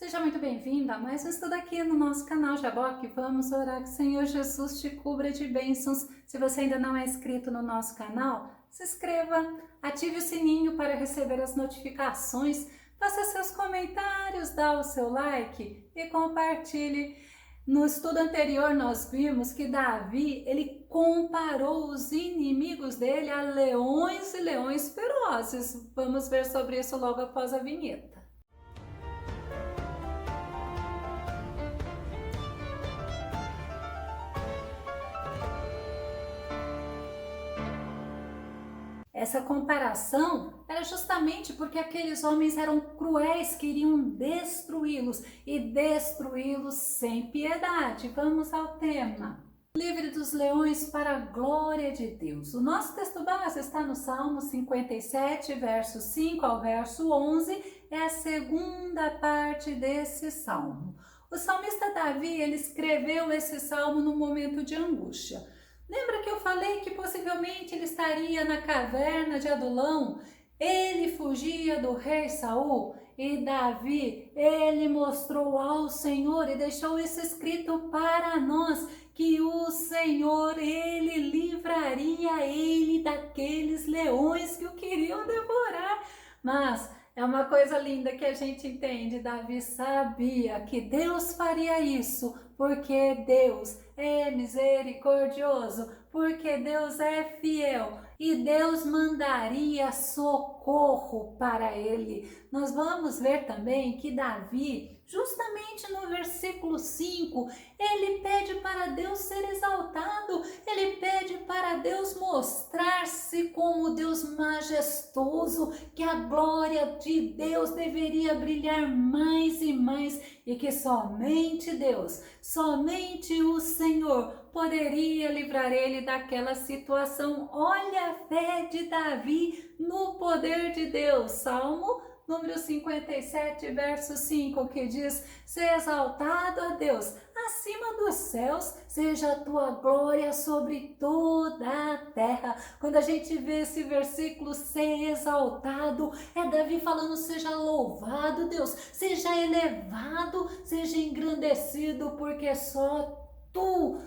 Seja muito bem-vindo a mais um estudo aqui no nosso canal Jaboque. Vamos orar que o Senhor Jesus te cubra de bênçãos. Se você ainda não é inscrito no nosso canal, se inscreva, ative o sininho para receber as notificações, faça seus comentários, dá o seu like e compartilhe. No estudo anterior nós vimos que Davi, ele comparou os inimigos dele a leões e leões ferozes. Vamos ver sobre isso logo após a vinheta. Essa comparação era justamente porque aqueles homens eram cruéis, queriam destruí-los e destruí-los sem piedade. Vamos ao tema. Livre dos leões para a glória de Deus. O nosso texto base está no Salmo 57, verso 5 ao verso 11, é a segunda parte desse salmo. O salmista Davi, ele escreveu esse salmo num momento de angústia. Lembra que eu falei que possivelmente ele estaria na caverna de Adulão? Ele fugia do rei Saul e Davi, ele mostrou ao Senhor e deixou isso escrito para nós, que o Senhor, ele livraria ele daqueles leões que o queriam devorar. Mas é uma coisa linda que a gente entende. Davi sabia que Deus faria isso, porque Deus é misericordioso, porque Deus é fiel e Deus mandaria socorro para ele. Nós vamos ver também que Davi, justamente no versículo 5, ele pede para Deus ser exaltado, ele pede para Deus mostrar-se como Deus majestoso, que a glória de Deus deveria brilhar mais e mais e que somente Deus, somente o Senhor poderia livrar ele daquela situação. Olha a fé de Davi no poder de Deus. Salmo número 57, verso 5, que diz: "Seja exaltado a Deus acima dos céus, seja a tua glória sobre toda a terra." Quando a gente vê esse versículo, ser exaltado, é Davi falando: seja louvado Deus, seja elevado, seja engrandecido, porque só tu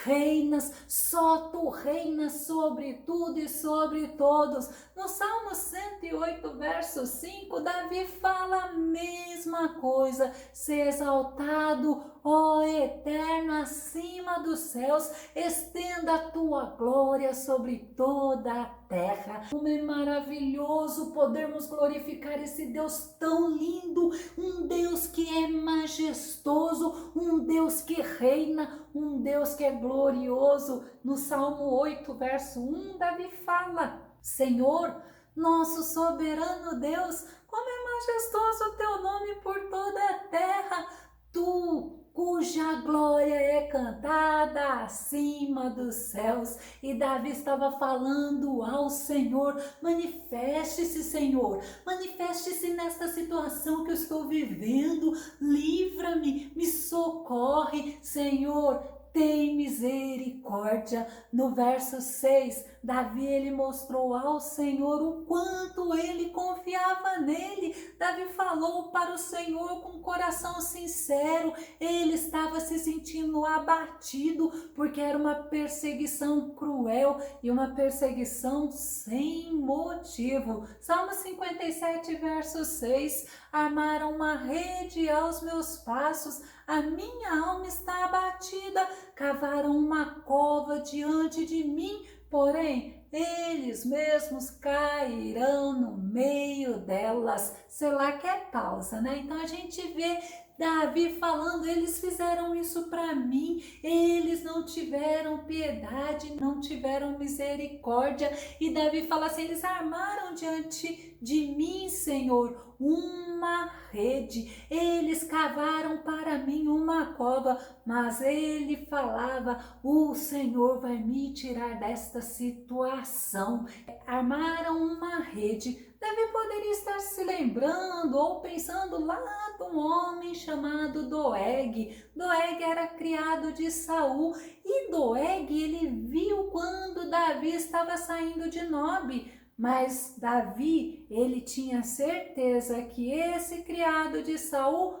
reinas, só tu reinas sobre tudo e sobre todos. No Salmo 108, verso 5, Davi fala a mesma coisa: ser exaltado, ó Eterno, acima dos céus, estenda a tua glória sobre toda a terra. Como é maravilhoso podermos glorificar esse Deus tão lindo, um Deus que é majestoso, um Deus que reina, um Deus que é glorioso. No Salmo 8, verso 1, Davi fala: Senhor, nosso soberano Deus, como é majestoso o teu nome por toda a terra, tu cuja glória é cantada acima dos céus. E Davi estava falando ao Senhor: manifeste-se, Senhor, manifeste-se nesta situação que eu estou vivendo, livra-me, me socorre, Senhor, tem misericórdia. No verso 6, Davi, ele mostrou ao Senhor o quanto ele confiava nele. Davi falou para o Senhor com um coração sincero. Ele estava se sentindo abatido, porque era uma perseguição cruel e uma perseguição sem motivo. Salmo 57, verso 6, armaram uma rede aos meus passos, a minha alma está abatida, cavaram uma cova diante de mim, porém eles mesmos cairão no meio delas. Sei lá que é pausa, né? Então a gente vê Davi falando: eles fizeram isso para mim, eles não tiveram piedade, não tiveram misericórdia. E Davi fala assim: eles armaram diante de mim, Senhor, uma rede, eles cavaram para mim uma cova, mas ele falava: o Senhor vai me tirar desta situação. Armaram uma rede. Davi poderia estar se lembrando ou pensando lá de um homem chamado Doeg. Doeg era criado de Saul e Doeg, ele viu quando Davi estava saindo de Nobe. Mas Davi, ele tinha certeza que esse criado de Saul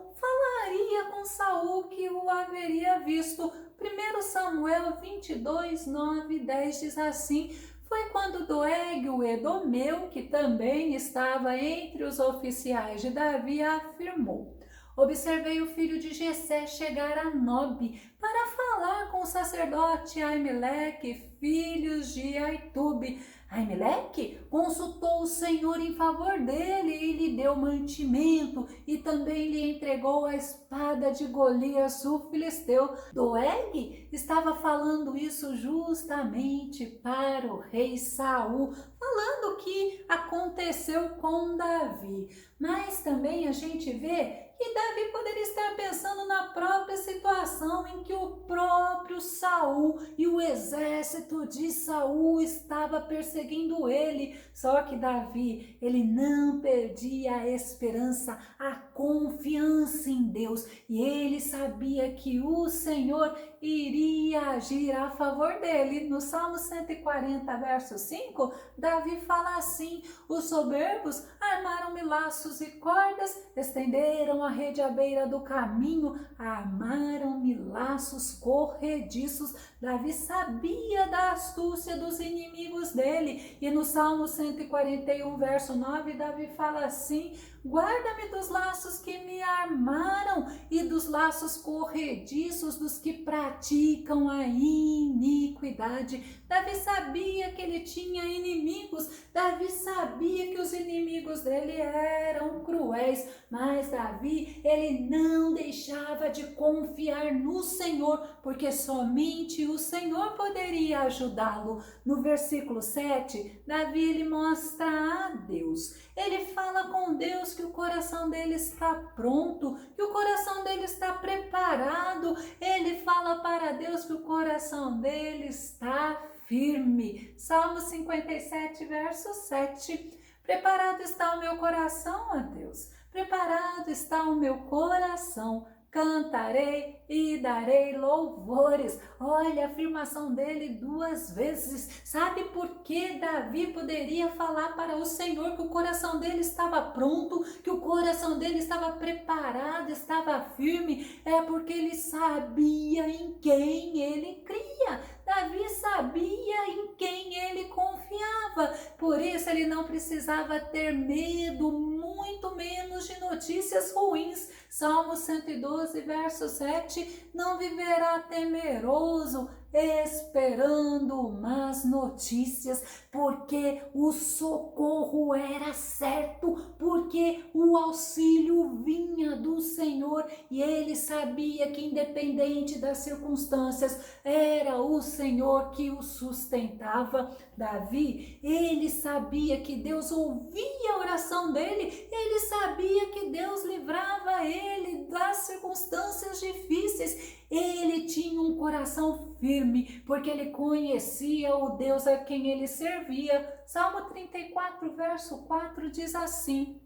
faria com Saul que o haveria visto. 1 Samuel 22, 9 e 10 diz assim: foi quando Doeg, o edomeu, que também estava entre os oficiais de Davi, afirmou: observei o filho de Jessé chegar a Nobe para falar com o sacerdote Aimeleque, filhos de Aitube. Aimeleque consultou o Senhor em favor dele e lhe deu mantimento, e também lhe entregou a espada de Golias, o filisteu. Doeg estava falando isso justamente para o rei Saul, falando o que aconteceu com Davi. Mas também a gente vê que Davi poderia estar pensando na própria situação em que o próprio Saul e o exército de Saul estava perseguindo ele. Só que Davi, ele não perdia a esperança, a confiança em Deus, e ele sabia que o Senhor iria agir a favor dele. No Salmo 140, verso 5, Davi fala assim: os soberbos armaram-me laços e cordas, estenderam a rede à beira do caminho, armaram-me laços corrediços. Davi sabia da astúcia dos inimigos dele, e no Salmo 141, verso 9, Davi fala assim: guarda-me dos laços que me armaram e dos laços corrediços dos que praticam a iniquidade. Davi sabia que ele tinha inimigos, Davi sabia que os inimigos dele eram cruéis, mas Davi, ele não deixava de confiar no Senhor, porque somente o Senhor poderia ajudá-lo. No versículo 7, Davi, ele mostra a Deus, ele fala com Deus que o coração dele está pronto, que o coração dele está preparado. Ele fala para Deus que o coração dele está firme. Salmo 57, verso 7. Preparado está o meu coração, ó Deus. Preparado está o meu coração. Cantarei e darei louvores. Olha a afirmação dele 2 vezes. Sabe por que Davi poderia falar para o Senhor que o coração dele estava pronto, que o coração dele estava preparado, estava firme? É porque ele sabia em quem ele cria. Davi sabia em quem ele confiava. Por isso ele não precisava ter medo, muito menos de notícias ruins. Salmo 112, verso 7, não viverá temeroso, esperando más notícias, porque o socorro era certo, porque o auxílio vinha do Senhor, e ele sabia que independente das circunstâncias, era o Senhor que o sustentava. Davi, ele sabia que Deus ouvia a oração dele, ele sabia que Deus livrava ele das circunstâncias difíceis. Ele tinha um coração firme, porque ele conhecia o Deus a quem ele servia. Salmo 34, verso 4 diz assim: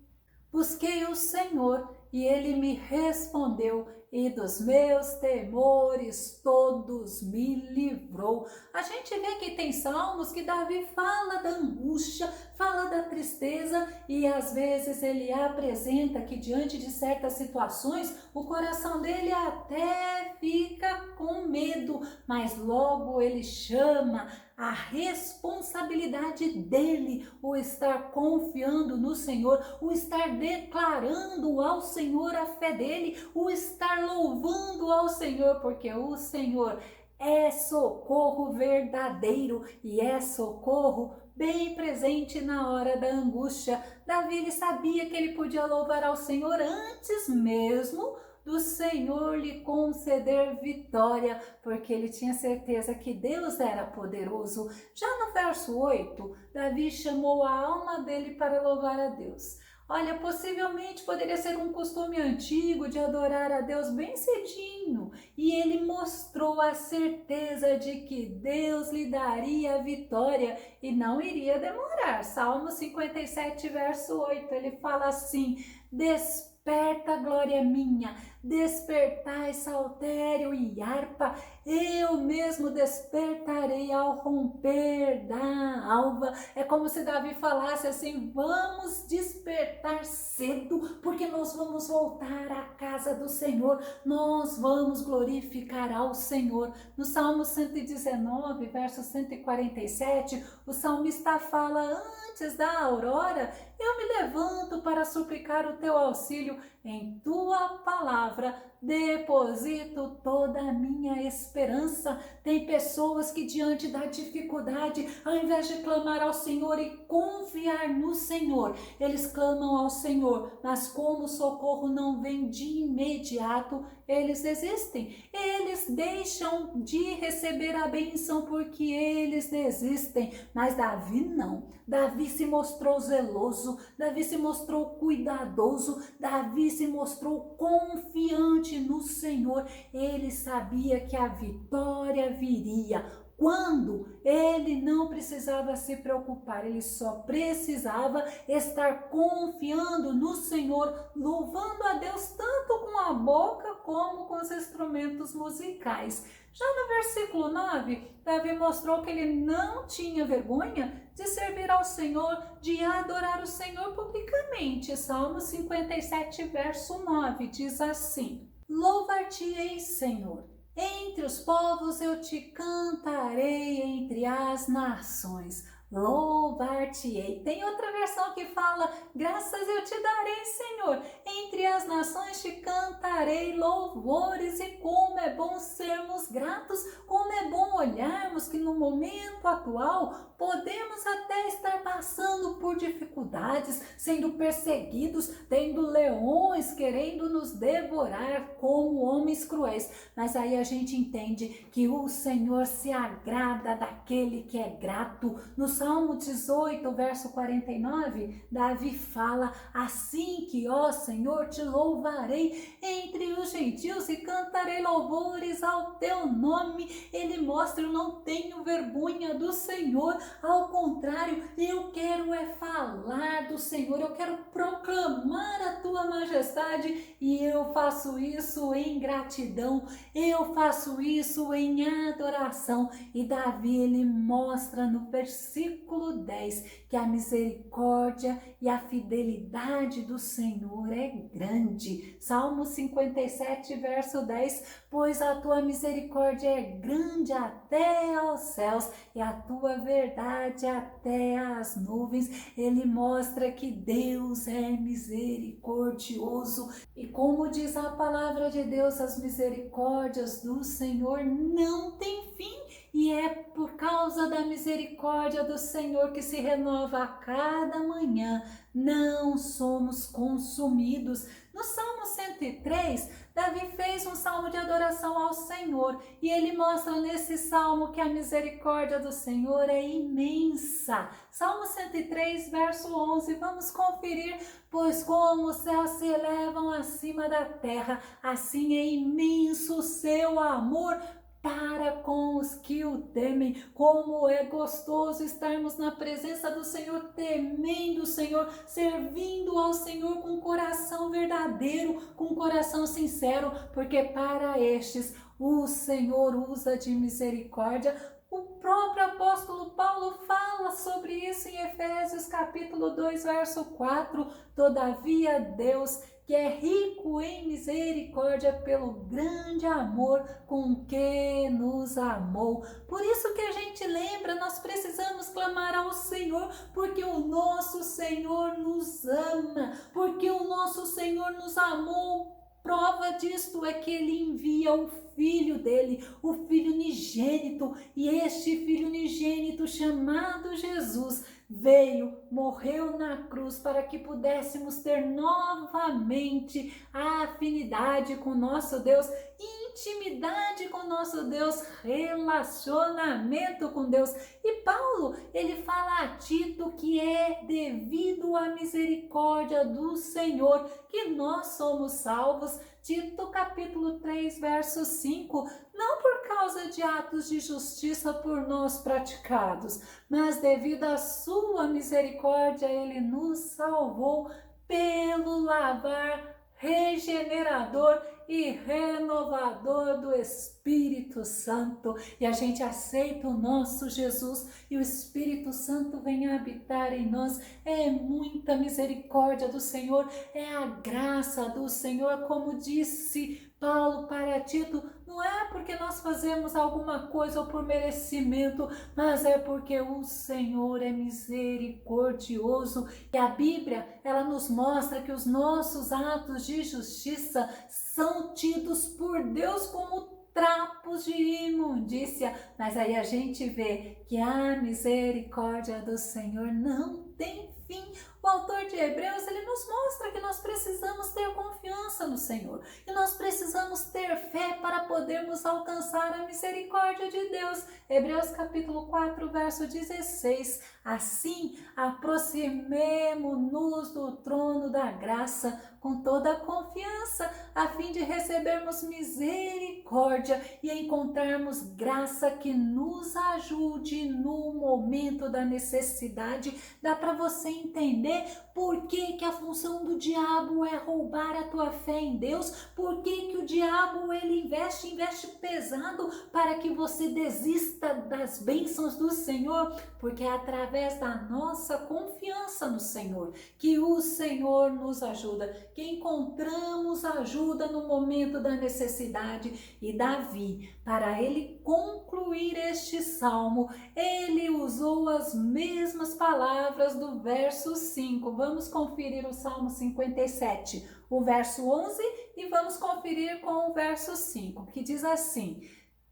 busquei o Senhor e ele me respondeu, e dos meus temores todos me livrou. A gente vê que tem salmos que Davi fala da angústia, fala da tristeza, e às vezes ele apresenta que diante de certas situações o coração dele até fica com medo, mas logo ele chama a responsabilidade dele, o estar confiando no Senhor, o estar declarando ao Senhor a fé dele, o estar louvando ao Senhor, porque o Senhor é socorro verdadeiro e é socorro bem presente na hora da angústia. Davi, ele sabia que ele podia louvar ao Senhor antes mesmo do Senhor lhe conceder vitória, porque ele tinha certeza que Deus era poderoso. Já no verso 8, Davi chamou a alma dele para louvar a Deus. Olha, possivelmente poderia ser um costume antigo de adorar a Deus bem cedinho, e ele mostrou a certeza de que Deus lhe daria a vitória e não iria demorar. Salmo 57, verso 8, ele fala assim: desperta, glória minha, despertai saltério e harpa, eu mesmo despertarei ao romper da alva. É como se Davi falasse assim: vamos despertar cedo, porque nós vamos voltar à casa do Senhor, nós vamos glorificar ao Senhor. No Salmo 119, verso 147, o salmista fala: antes da aurora, eu me levanto para suplicar o teu auxílio, em tua palavra deposito toda a minha esperança. Tem pessoas que diante da dificuldade, ao invés de clamar ao Senhor e confiar no Senhor, eles clamam ao Senhor, mas como o socorro não vem de imediato, eles desistem, eles deixam de receber a bênção porque eles desistem. Mas Davi não, Davi se mostrou zeloso, Davi se mostrou cuidadoso, Davi se mostrou confiante no Senhor. Ele sabia que a vitória viria quando ele não precisava se preocupar, ele só precisava estar confiando no Senhor, louvando a Deus tanto com a boca como com os instrumentos musicais. Já no versículo 9, Davi mostrou que ele não tinha vergonha de servir ao Senhor, de adorar o Senhor publicamente. Salmo 57, verso 9, diz assim: louvar-te-ei, Senhor, entre os povos eu te cantarei, entre as nações louvar-te-ei. Tem outra versão que fala: graças eu te darei, Senhor, entre as nações te cantarei louvores. E como é bom sermos gratos, como é bom olharmos que no momento atual podemos até estar passando por dificuldades, sendo perseguidos, tendo leões querendo nos devorar como homens cruéis, mas aí a gente entende que o Senhor se agrada daquele que é grato. No Salmo 18, verso 49, Davi fala: assim que, ó Senhor, te louvarei entre os gentios e cantarei louvores ao teu nome. Ele mostra: eu não tenho vergonha do Senhor, ao contrário, eu quero falar do Senhor, eu quero proclamar a tua majestade, e eu faço isso em gratidão, eu faço isso em adoração. E Davi, ele mostra no versículo 10 que a misericórdia e a fidelidade do Senhor é grande. Salmo 57, verso 10, pois a tua misericórdia é grande até aos céus e a tua verdade até as nuvens. Ele mostra que Deus é misericordioso, e como diz a palavra de Deus, as misericórdias do Senhor não têm fim, e é por causa da misericórdia do Senhor que se renova a cada manhã, não somos consumidos. No Salmo 103, Davi fez um salmo de adoração ao Senhor, e ele mostra nesse salmo que a misericórdia do Senhor é imensa. Salmo 103, verso 11, vamos conferir: pois como os céus se elevam acima da terra, assim é imenso o seu amor para com os que o temem. Como é gostoso estarmos na presença do Senhor, temendo o Senhor, servindo ao Senhor com coração verdadeiro, com coração sincero, porque para estes o Senhor usa de misericórdia. O próprio apóstolo Paulo fala sobre isso em Efésios capítulo 2, verso 4. Todavia Deus, que é rico em misericórdia, pelo grande amor com que nos amou. Por isso que a gente lembra, nós precisamos clamar ao Senhor, porque o nosso Senhor nos ama, porque o nosso Senhor nos amou. Prova disto é que ele envia o Filho dele, o Filho unigênito, e este Filho unigênito chamado Jesus veio, morreu na cruz para que pudéssemos ter novamente a afinidade com nosso Deus, intimidade com nosso Deus, relacionamento com Deus. E Paulo, ele fala a Tito que é devido à misericórdia do Senhor que nós somos salvos. Tito capítulo 3, verso 5, não por causa de atos de justiça por nós praticados, mas devido à sua misericórdia ele nos salvou pelo lavar regenerador e renovador do Espírito Santo. E a gente aceita o nosso Jesus e o Espírito Santo vem habitar em nós. É muita misericórdia do Senhor, é a graça do Senhor, como disse Paulo para Tito, não é porque nós fazemos alguma coisa ou por merecimento, mas é porque o Senhor é misericordioso. E a Bíblia, ela nos mostra que os nossos atos de justiça são tidos por Deus como trapos de imundícia. Mas aí a gente vê que a misericórdia do Senhor não tem fim. O autor de Hebreus, ele nos mostra que nós precisamos ter confiança no Senhor. E nós precisamos ter fé para podermos alcançar a misericórdia de Deus. Hebreus capítulo 4, verso 16. Assim, aproximemo-nos do trono da graça com toda a confiança, a fim de recebermos misericórdia e encontrarmos graça que nos ajude no momento da necessidade. Dá para você entender por que a função do diabo é roubar a tua fé em Deus? Por que o diabo ele investe pesado para que você desista das bênçãos do Senhor? Porque é através da nossa confiança no Senhor que o Senhor nos ajuda, que encontramos ajuda no momento da necessidade. E Davi, para ele concluir este salmo, ele usou as mesmas palavras do verso 5. Vamos conferir o Salmo 57, o verso 11, e vamos conferir com o verso 5, que diz assim,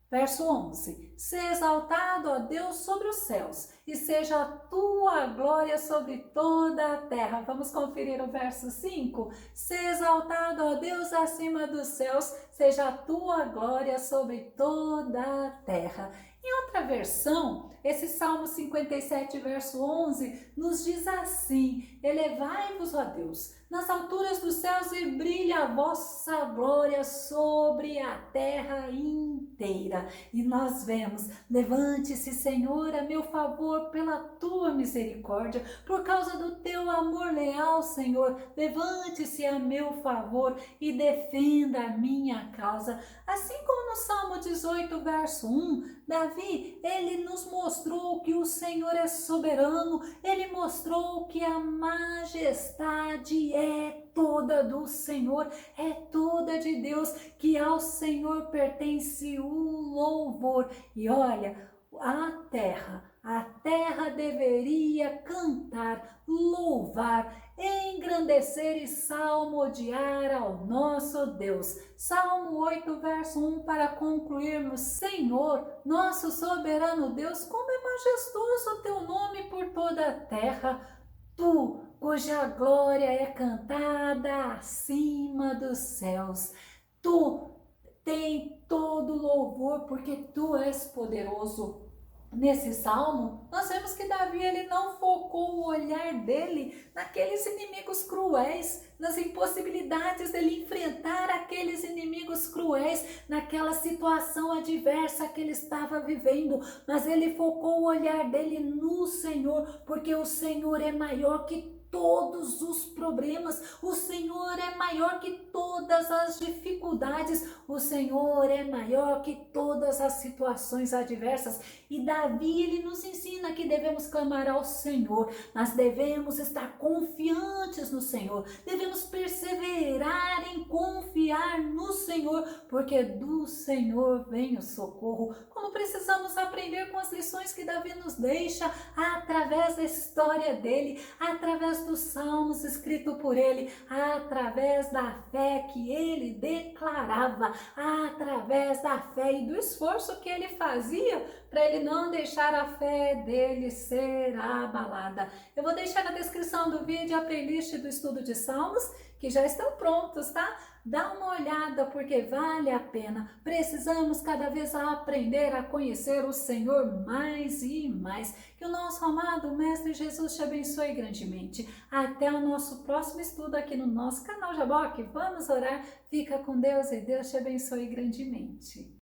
verso 11, se exaltado, ó Deus, sobre os céus, e seja a tua glória sobre toda a terra. Vamos conferir o verso 5, se exaltado, ó Deus, acima dos céus, seja a tua glória sobre toda a terra. Em outra versão, esse Salmo 57, verso 11, nos diz assim, elevai-vos, ó Deus, nas alturas dos céus e brilha a vossa glória sobre a terra inteira. E nós vemos, levante-se, Senhor, a meu favor pela tua misericórdia, por causa do teu amor leal, Senhor, levante-se a meu favor e defenda a minha causa. Assim como no Salmo 18, verso 1, Davi, ele nos mostrou que o Senhor é soberano, ele mostrou que a majestade é toda do Senhor, é toda de Deus, que ao Senhor pertence o louvor. E olha, a terra deveria cantar, louvar, engrandecer e salmodiar ao nosso Deus. Salmo 8, verso 1, para concluirmos, Senhor, nosso soberano Deus, como é majestoso o teu nome por toda a terra, tu, cuja glória é cantada acima dos céus, tu tem todo louvor, porque tu és poderoso. Nesse salmo, nós vemos que Davi ele não focou o olhar dele naqueles inimigos cruéis, nas impossibilidades dele enfrentar aqueles inimigos cruéis, naquela situação adversa que ele estava vivendo, mas ele focou o olhar dele no Senhor, porque o Senhor é maior que todos os problemas, o Senhor é maior que todas as dificuldades, o Senhor é maior que todas as situações adversas. E Davi, ele nos ensina que devemos clamar ao Senhor, nós devemos estar confiantes no Senhor, devemos perseverar em confiar no Senhor, porque do Senhor vem o socorro. Como precisamos aprender com as lições que Davi nos deixa através da história dele, através dos salmos escritos por ele, através da fé que ele declarava, através da fé e do esforço que ele fazia para ele não deixar a fé dele ser abalada. Eu vou deixar na descrição do vídeo a playlist do estudo de salmos, que já estão prontos, tá? Dá uma olhada, porque vale a pena. Precisamos cada vez aprender a conhecer o Senhor mais e mais. Que o nosso amado Mestre Jesus te abençoe grandemente. Até o nosso próximo estudo aqui no nosso canal Jaboque. Vamos orar. Fica com Deus e Deus te abençoe grandemente.